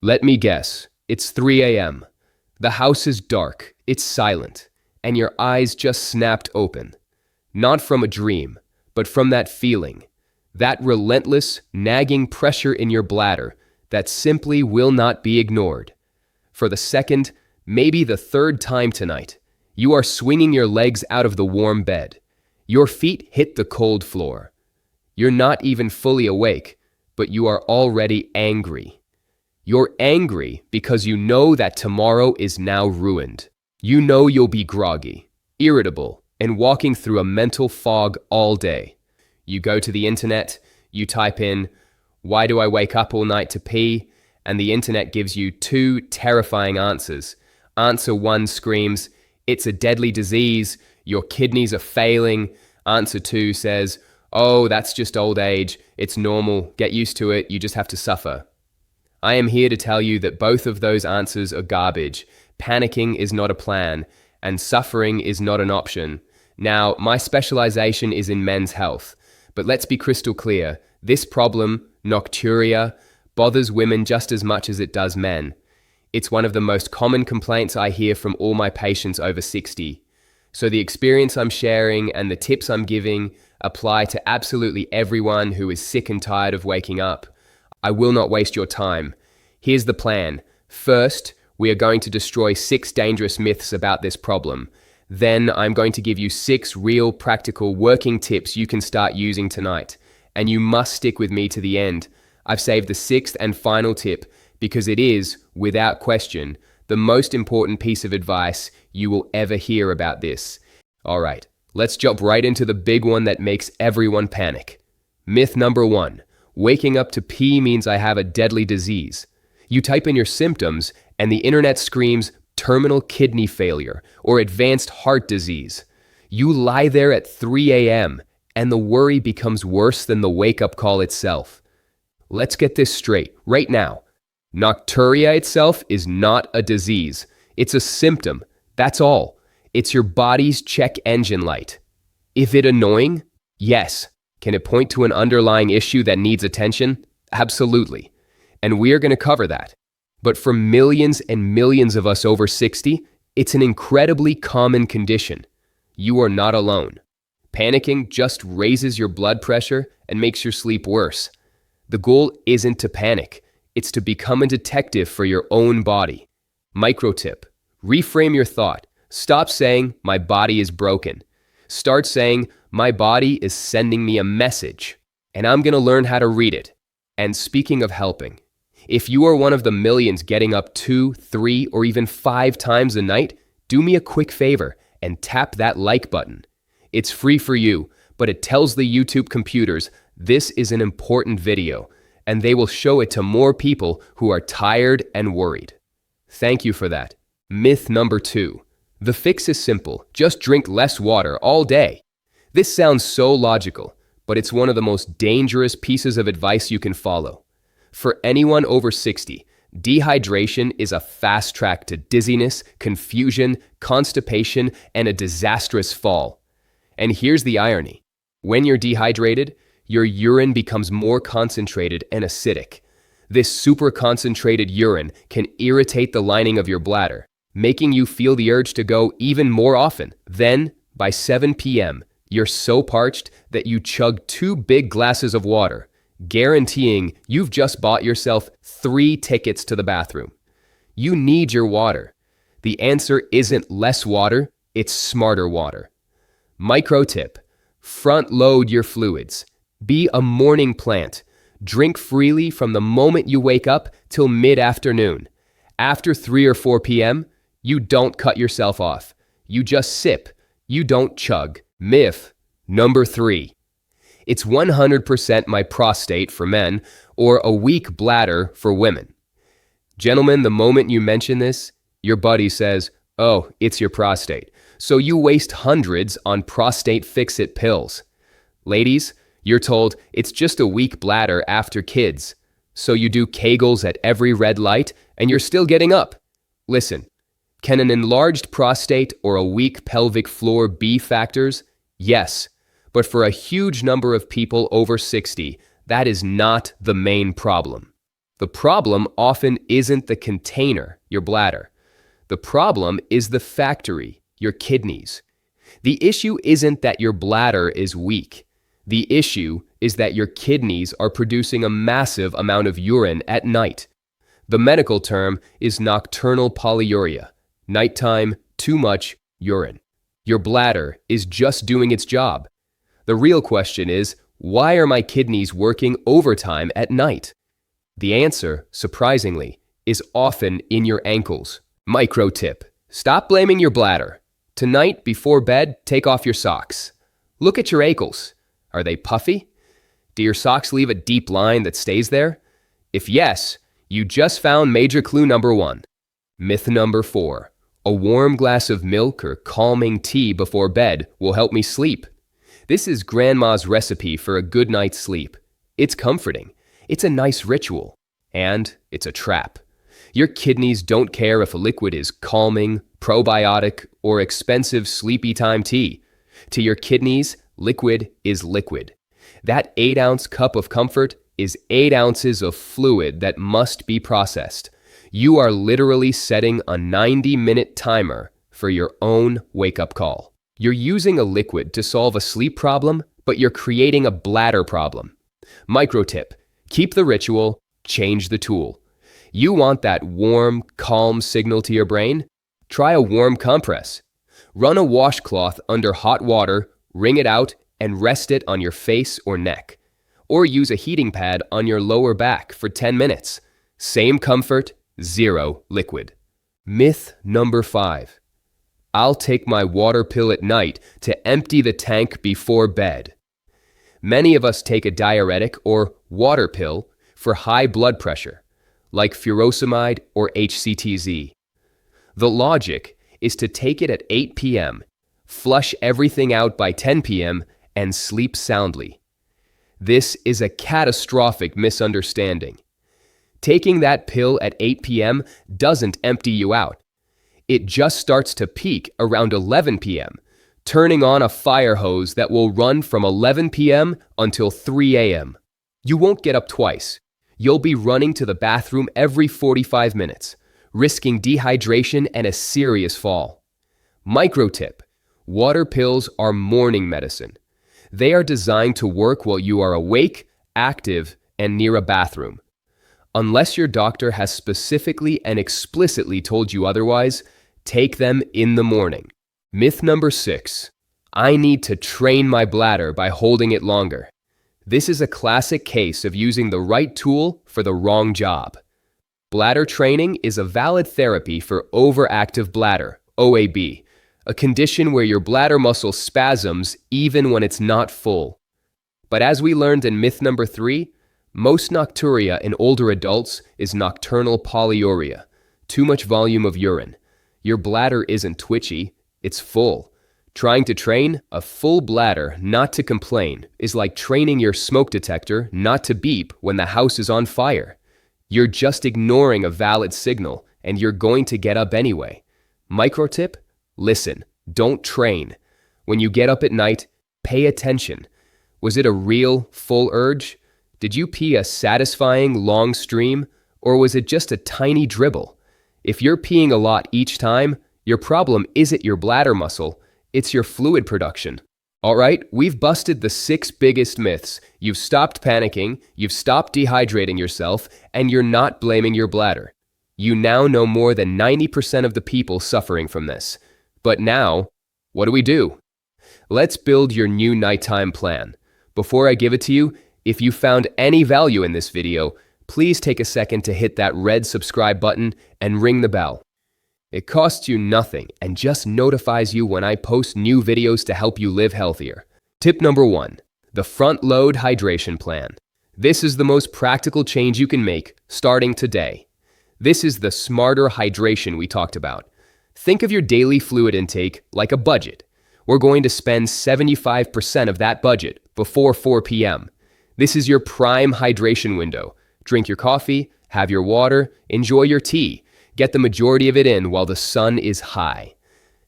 Let me guess, it's 3 a.m. The house is dark, it's silent, and your eyes just snapped open. Not from a dream, but from that feeling, that relentless, nagging pressure in your bladder that simply will not be ignored. For the second, maybe the third time tonight, you are swinging your legs out of the warm bed. Your feet hit the cold floor. You're not even fully awake, but you are already angry. You're angry because you know that tomorrow is now ruined. You know you'll be groggy, irritable, and walking through a mental fog all day. You go to the internet, you type in, "Why do I wake up all night to pee?" And the internet gives you two terrifying answers. Answer one screams, "It's a deadly disease, your kidneys are failing." Answer two says, "Oh, that's just old age, it's normal, get used to it, you just have to suffer." I am here to tell you that both of those answers are garbage. Panicking is not a plan, and suffering is not an option. Now, my specialization is in men's health, but let's be crystal clear, this problem, Nocturia, bothers women just as much as it does men. It's one of the most common complaints I hear from all my patients over 60. So the experience I'm sharing and the tips I'm giving apply to absolutely everyone who is sick and tired of waking up. I will not waste your time. Here's the plan. First, we are going to destroy 6 dangerous myths about this problem. Then I'm going to give you 6 real, practical, working tips you can start using tonight. And you must stick with me to the end. I've saved the 6th and final tip because it is, without question, the most important piece of advice you will ever hear about this. All right, let's jump right into the big one that makes everyone panic. Myth number 1. Waking up to pee means I have a deadly disease. You type in your symptoms and the internet screams terminal kidney failure or advanced heart disease. You lie there at 3 a.m. and the worry becomes worse than the wake-up call itself. Let's get this straight right now. Nocturia itself is not a disease. It's a symptom. That's all. It's your body's check engine light. Is it annoying? Yes. Can it point to an underlying issue that needs attention? Absolutely. And we are going to cover that. But for millions and millions of us over 60, it's an incredibly common condition. You are not alone. Panicking just raises your blood pressure and makes your sleep worse. The goal isn't to panic. It's to become a detective for your own body. Micro tip. Reframe your thought. Stop saying, "My body is broken." Start saying, "My body is sending me a message, and I'm going to learn how to read it." And speaking of helping, if you are one of the millions getting up 2, 3, or even 5 times a night, do me a quick favor and tap that like button. It's free for you, but it tells the YouTube computers this is an important video, and they will show it to more people who are tired and worried. Thank you for that. Myth number 2. The fix is simple. Just drink less water all day. This sounds so logical, but it's one of the most dangerous pieces of advice you can follow. For anyone over 60, dehydration is a fast track to dizziness, confusion, constipation, and a disastrous fall. And here's the irony. When you're dehydrated, your urine becomes more concentrated and acidic. This super concentrated urine can irritate the lining of your bladder, making you feel the urge to go even more often. Then, by 7 p.m., you're so parched that you chug 2 big glasses of water, guaranteeing you've just bought yourself 3 tickets to the bathroom. You need your water. The answer isn't less water, it's smarter water. Micro tip. Front load your fluids. Be a morning plant. Drink freely from the moment you wake up till mid-afternoon. After 3 or 4 p.m., you don't cut yourself off. You just sip. You don't chug. Myth number 3. It's 100% my prostate for men or a weak bladder for women. Gentlemen, the moment you mention this, your buddy says, "Oh, it's your prostate." So you waste hundreds on prostate fix-it pills. Ladies, you're told it's just a weak bladder after kids. So you do Kegels at every red light and you're still getting up. Listen, can an enlarged prostate or a weak pelvic floor be factors? Yes, but for a huge number of people over 60, that is not the main problem. The problem often isn't the container, your bladder. The problem is the factory, your kidneys. The issue isn't that your bladder is weak. The issue is that your kidneys are producing a massive amount of urine at night. The medical term is nocturnal polyuria. Nighttime, too much urine. Your bladder is just doing its job. The real question is, why are my kidneys working overtime at night? The answer, surprisingly, is often in your ankles. Micro tip: stop blaming your bladder. Tonight, before bed, take off your socks. Look at your ankles. Are they puffy? Do your socks leave a deep line that stays there? If yes, you just found major clue number 1. Myth number 4. A warm glass of milk or calming tea before bed will help me sleep. This is grandma's recipe for a good night's sleep. It's comforting. It's a nice ritual. And it's a trap. Your kidneys don't care if a liquid is calming, probiotic, or expensive sleepy time tea. To your kidneys, liquid is liquid. That 8-ounce cup of comfort is 8 ounces of fluid that must be processed. You are literally setting a 90-minute timer for your own wake-up call. You're using a liquid to solve a sleep problem, but you're creating a bladder problem. Micro tip: keep the ritual, change the tool. You want that warm, calm signal to your brain? Try a warm compress. Run a washcloth under hot water, wring it out, and rest it on your face or neck. Or use a heating pad on your lower back for 10 minutes. Same comfort, zero liquid. Myth number 5. I'll take my water pill at night to empty the tank before bed. Many of us take a diuretic or water pill for high blood pressure, like furosemide or HCTZ. The logic is to take it at 8 p.m., flush everything out by 10 p.m., and sleep soundly. This is a catastrophic misunderstanding. Taking that pill at 8 p.m. doesn't empty you out. It just starts to peak around 11 p.m., turning on a fire hose that will run from 11 p.m. until 3 a.m. You won't get up twice. You'll be running to the bathroom every 45 minutes, risking dehydration and a serious fall. Micro tip: water pills are morning medicine. They are designed to work while you are awake, active, and near a bathroom. Unless your doctor has specifically and explicitly told you otherwise, take them in the morning. Myth number 6. I need to train my bladder by holding it longer. This is a classic case of using the right tool for the wrong job. Bladder training is a valid therapy for overactive bladder, OAB, a condition where your bladder muscle spasms even when it's not full. But as we learned in myth number 3, most nocturia in older adults is nocturnal polyuria, too much volume of urine. Your bladder isn't twitchy, it's full. Trying to train a full bladder not to complain is like training your smoke detector not to beep when the house is on fire. You're just ignoring a valid signal, and you're going to get up anyway. Micro tip: listen, don't train. When you get up at night, pay attention. Was it a real, full urge? Did you pee a satisfying, long stream, or was it just a tiny dribble? If you're peeing a lot each time, your problem isn't your bladder muscle, it's your fluid production. All right, we've busted the 6 biggest myths. You've stopped panicking, you've stopped dehydrating yourself, and you're not blaming your bladder. You now know more than 90% of the people suffering from this. But now, what do we do? Let's build your new nighttime plan. Before I give it to you, if you found any value in this video, please take a second to hit that red subscribe button and ring the bell. It costs you nothing and just notifies you when I post new videos to help you live healthier. Tip number 1, the front load hydration plan. This is the most practical change you can make starting today. This is the smarter hydration we talked about. Think of your daily fluid intake like a budget. We're going to spend 75% of that budget before 4 p.m. This is your prime hydration window. Drink your coffee, have your water, enjoy your tea. Get the majority of it in while the sun is high.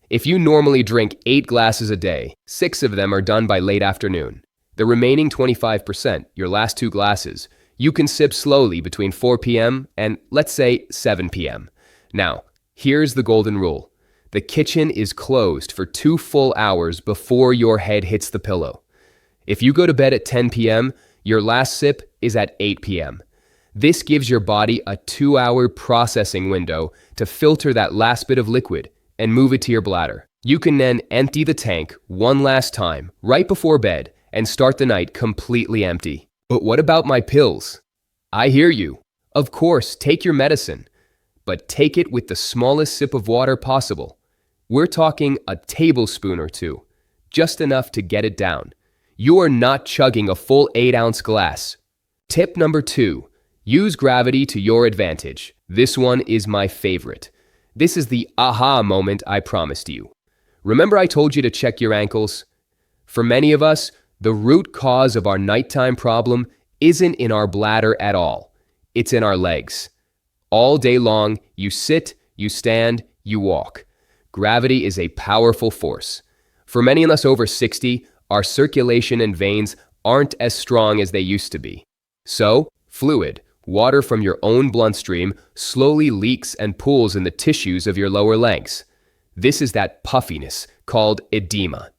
If you normally drink 8 glasses a day, 6 of them are done by late afternoon. The remaining 25%, your last 2 glasses, You can sip slowly between 4 p.m. and, let's say, 7 p.m. Now, here's the golden rule. The kitchen is closed for 2 full hours before your head hits the pillow. If you go to bed at 10 p.m., your last sip is at 8 p.m. This gives your body a 2-hour processing window to filter that last bit of liquid and move it to your bladder. You can then empty the tank one last time right before bed and start the night completely empty. But what about my pills? I hear you. Of course, take your medicine, but take it with the smallest sip of water possible. We're talking a tablespoon or 2, just enough to get it down. You are not chugging a full 8-ounce glass. Tip number 2, use gravity to your advantage. This one is my favorite. This is the aha moment I promised you. Remember I told you to check your ankles? For many of us, the root cause of our nighttime problem isn't in our bladder at all. It's in our legs. All day long, you sit, you stand, you walk. Gravity is a powerful force. For many of us over 60, our circulation and veins aren't as strong as they used to be. So, fluid, water from your own bloodstream, slowly leaks and pools in the tissues of your lower legs. This is that puffiness called edema.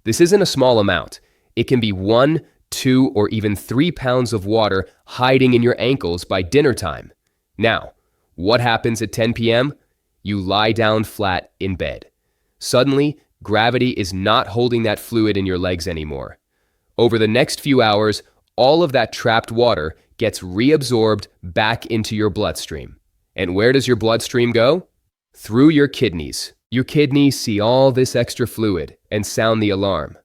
This isn't a small amount. It can be 1, 2, or even 3 pounds of water hiding in your ankles by dinner time. Now, what happens at 10 p.m.? You lie down flat in bed. Suddenly, gravity is not holding that fluid in your legs anymore. Over the next few hours, all of that trapped water gets reabsorbed back into your bloodstream. And where does your bloodstream go? Through your kidneys. Your kidneys see all this extra fluid and sound the alarm.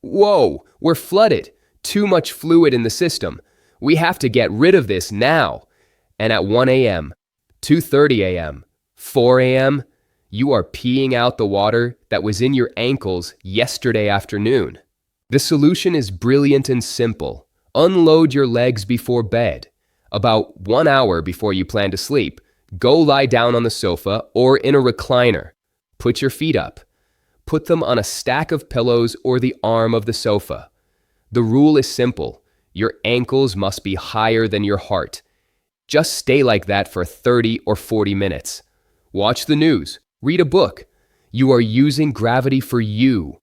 Whoa, we're flooded. Too much fluid in the system. We have to get rid of this now. And at 1 a.m., 2:30 a.m., 4 a.m., you are peeing out the water that was in your ankles yesterday afternoon. The solution is brilliant and simple. Unload your legs before bed. About 1 hour before you plan to sleep, go lie down on the sofa or in a recliner. Put your feet up. Put them on a stack of pillows or the arm of the sofa. The rule is simple. Your ankles must be higher than your heart. Just stay like that for 30 or 40 minutes. Watch the news. Read a book. You are using gravity for you,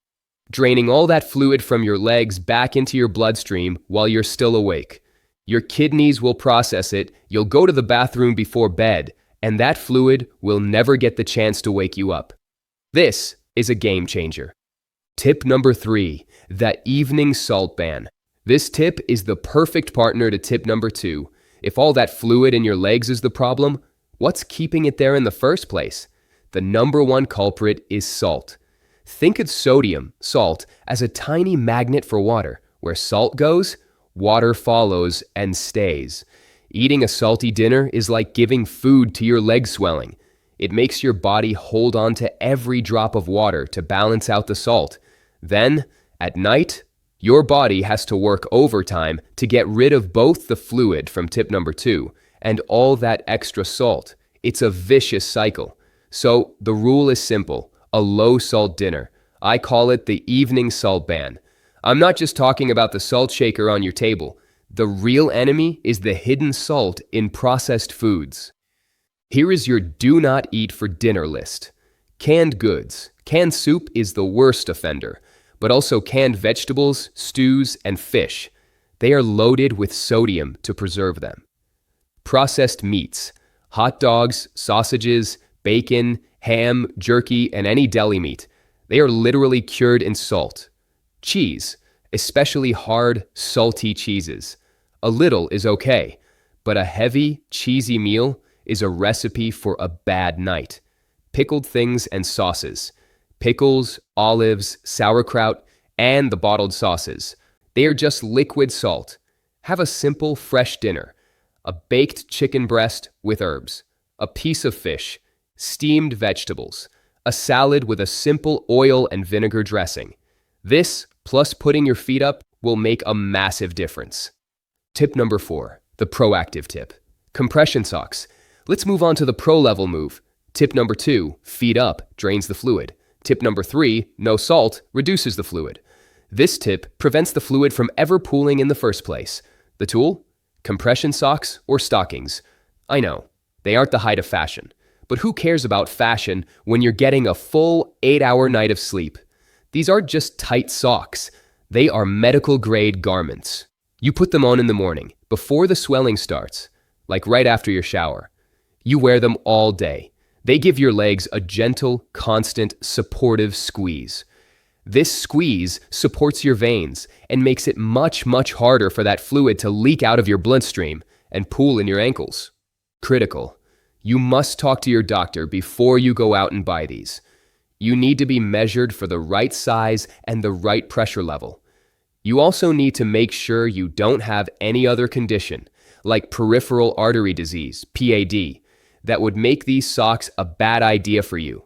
draining all that fluid from your legs back into your bloodstream while you're still awake. Your kidneys will process it, you'll go to the bathroom before bed, and that fluid will never get the chance to wake you up. This is a game changer. Tip number 3, the evening salt ban. This tip is the perfect partner to tip number 2. If all that fluid in your legs is the problem, what's keeping it there in the first place? The number 1 culprit is salt. Think of sodium, salt, as a tiny magnet for water. Where salt goes, water follows and stays. Eating a salty dinner is like giving food to your leg swelling. It makes your body hold on to every drop of water to balance out the salt. Then, at night, your body has to work overtime to get rid of both the fluid from tip number 2 and all that extra salt. It's a vicious cycle. So, the rule is simple. A low-salt dinner. I call it the evening salt ban. I'm not just talking about the salt shaker on your table. The real enemy is the hidden salt in processed foods. Here is your do not eat for dinner list. Canned goods. Canned soup is the worst offender, but also canned vegetables, stews, and fish. They are loaded with sodium to preserve them. Processed meats. Hot dogs, sausages, bacon, ham, jerky, and any deli meat. They are literally cured in salt. Cheese, especially hard, salty cheeses. A little is okay, but a heavy, cheesy meal is a recipe for a bad night. Pickled things and sauces. Pickles, olives, sauerkraut, and the bottled sauces. They are just liquid salt. Have a simple, fresh dinner. A baked chicken breast with herbs. A piece of fish. Steamed vegetables. A salad with a simple oil and vinegar dressing. This, plus putting your feet up, will make a massive difference. Tip number 4, the proactive tip. Compression socks. Let's move on to the pro-level move. Tip number 2, feet up, drains the fluid. Tip number 3, no salt, reduces the fluid. This tip prevents the fluid from ever pooling in the first place. The tool? Compression socks or stockings? I know, they aren't the height of fashion. But who cares about fashion when you're getting a full 8-hour night of sleep? These aren't just tight socks. They are medical-grade garments. You put them on in the morning, before the swelling starts, like right after your shower. You wear them all day. They give your legs a gentle, constant, supportive squeeze. This squeeze supports your veins and makes it much, much harder for that fluid to leak out of your bloodstream and pool in your ankles. Critical. You must talk to your doctor before you go out and buy these. You need to be measured for the right size and the right pressure level. You also need to make sure you don't have any other condition, like peripheral artery disease, PAD, that would make these socks a bad idea for you.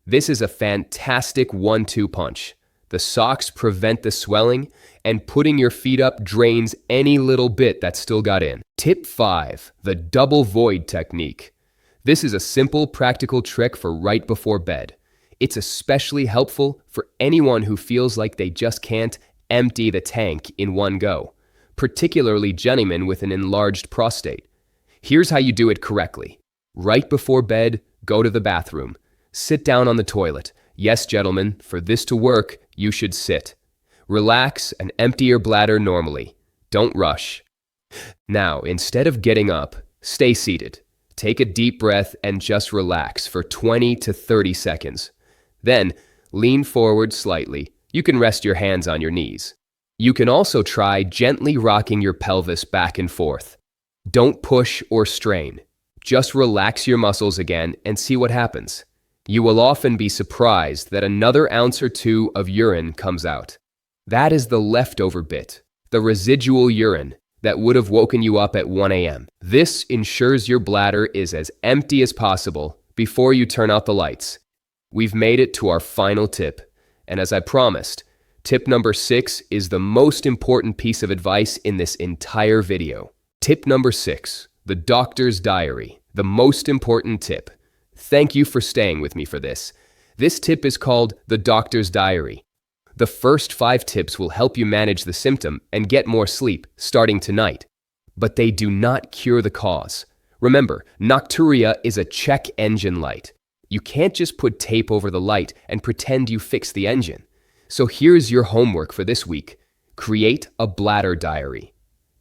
This is a fantastic 1-2 punch. The socks prevent the swelling, and putting your feet up drains any little bit that still got in. Tip 5, the double void technique. This is a simple, practical trick for right before bed. It's especially helpful for anyone who feels like they just can't empty the tank in one go, particularly gentlemen with an enlarged prostate. Here's how you do it correctly. Right before bed, go to the bathroom. Sit down on the toilet. Yes, gentlemen, for this to work, you should sit. Relax and empty your bladder normally. Don't rush. Now, instead of getting up, stay seated. Take a deep breath and just relax for 20 to 30 seconds. Then, lean forward slightly. You can rest your hands on your knees. You can also try gently rocking your pelvis back and forth. Don't push or strain. Just relax your muscles again and see what happens. You will often be surprised that another ounce or two of urine comes out. That is the leftover bit, the residual urine that would have woken you up at 1 a.m. This ensures your bladder is as empty as possible before you turn out the lights. We've made it to our final tip, and as I promised, tip number 6 is the most important piece of advice in this entire video. Tip number 6, the doctor's diary, the most important tip. Thank you for staying with me for this. This tip is called the doctor's diary. The first 5 tips will help you manage the symptom and get more sleep starting tonight. But they do not cure the cause. Remember, Nocturia is a check engine light. You can't just put tape over the light and pretend you fixed the engine. So here's your homework for this week. Create a bladder diary.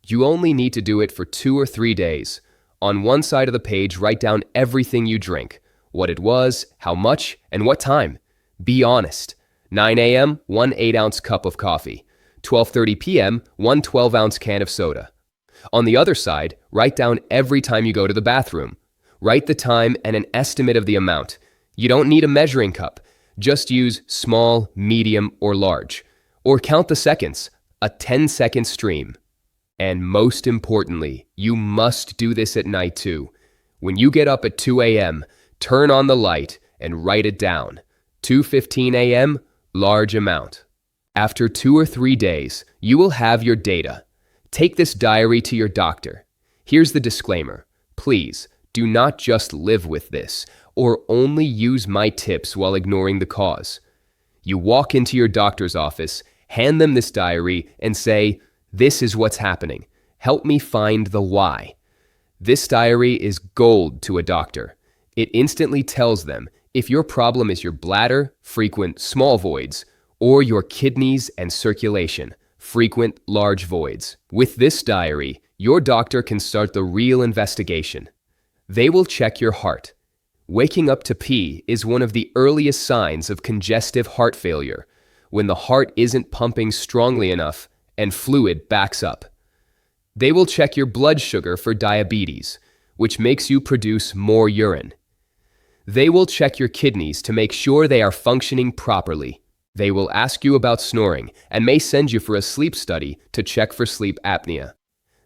You only need to do it for 2 or 3 days. On one side of the page, write down everything you drink, what it was, how much, and what time. Be honest. 9 a.m., 1 8-ounce cup of coffee. 12:30 p.m., 1 12-ounce can of soda. On the other side, write down every time you go to the bathroom. Write the time and an estimate of the amount. You don't need a measuring cup. Just use small, medium, or large. Or count the seconds, a 10-second stream. And most importantly, you must do this at night too. When you get up at 2 a.m., turn on the light and write it down. 2:15 a.m., large amount. After 2 or 3 days, you will have your data. Take this diary to your doctor. Here's the disclaimer. Please, do not just live with this or only use my tips while ignoring the cause. You walk into your doctor's office, hand them this diary, and say, "This is what's happening. Help me find the why." This diary is gold to a doctor. It instantly tells them if your problem is your bladder, frequent small voids, or your kidneys and circulation, frequent large voids. With this diary, your doctor can start the real investigation. They will check your heart. Waking up to pee is one of the earliest signs of congestive heart failure, when the heart isn't pumping strongly enough and fluid backs up. They will check your blood sugar for diabetes, which makes you produce more urine. They will check your kidneys to make sure they are functioning properly. They will ask you about snoring and may send you for a sleep study to check for sleep apnea.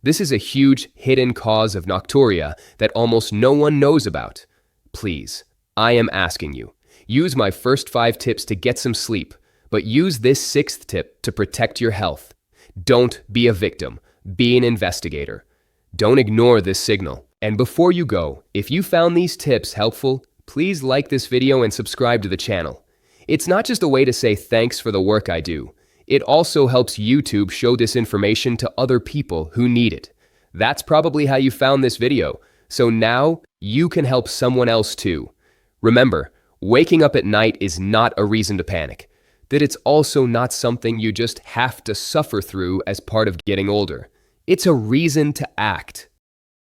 This is a huge hidden cause of nocturia that almost no one knows about. Please, I am asking you, use my first 5 tips to get some sleep, but use this 6th tip to protect your health. Don't be a victim, be an investigator. Don't ignore this signal. And before you go, if you found these tips helpful, please like this video and subscribe to the channel. It's not just a way to say thanks for the work I do. It also helps YouTube show this information to other people who need it. That's probably how you found this video. So now you can help someone else too. Remember, waking up at night is not a reason to panic. That it's also not something you just have to suffer through as part of getting older. It's a reason to act.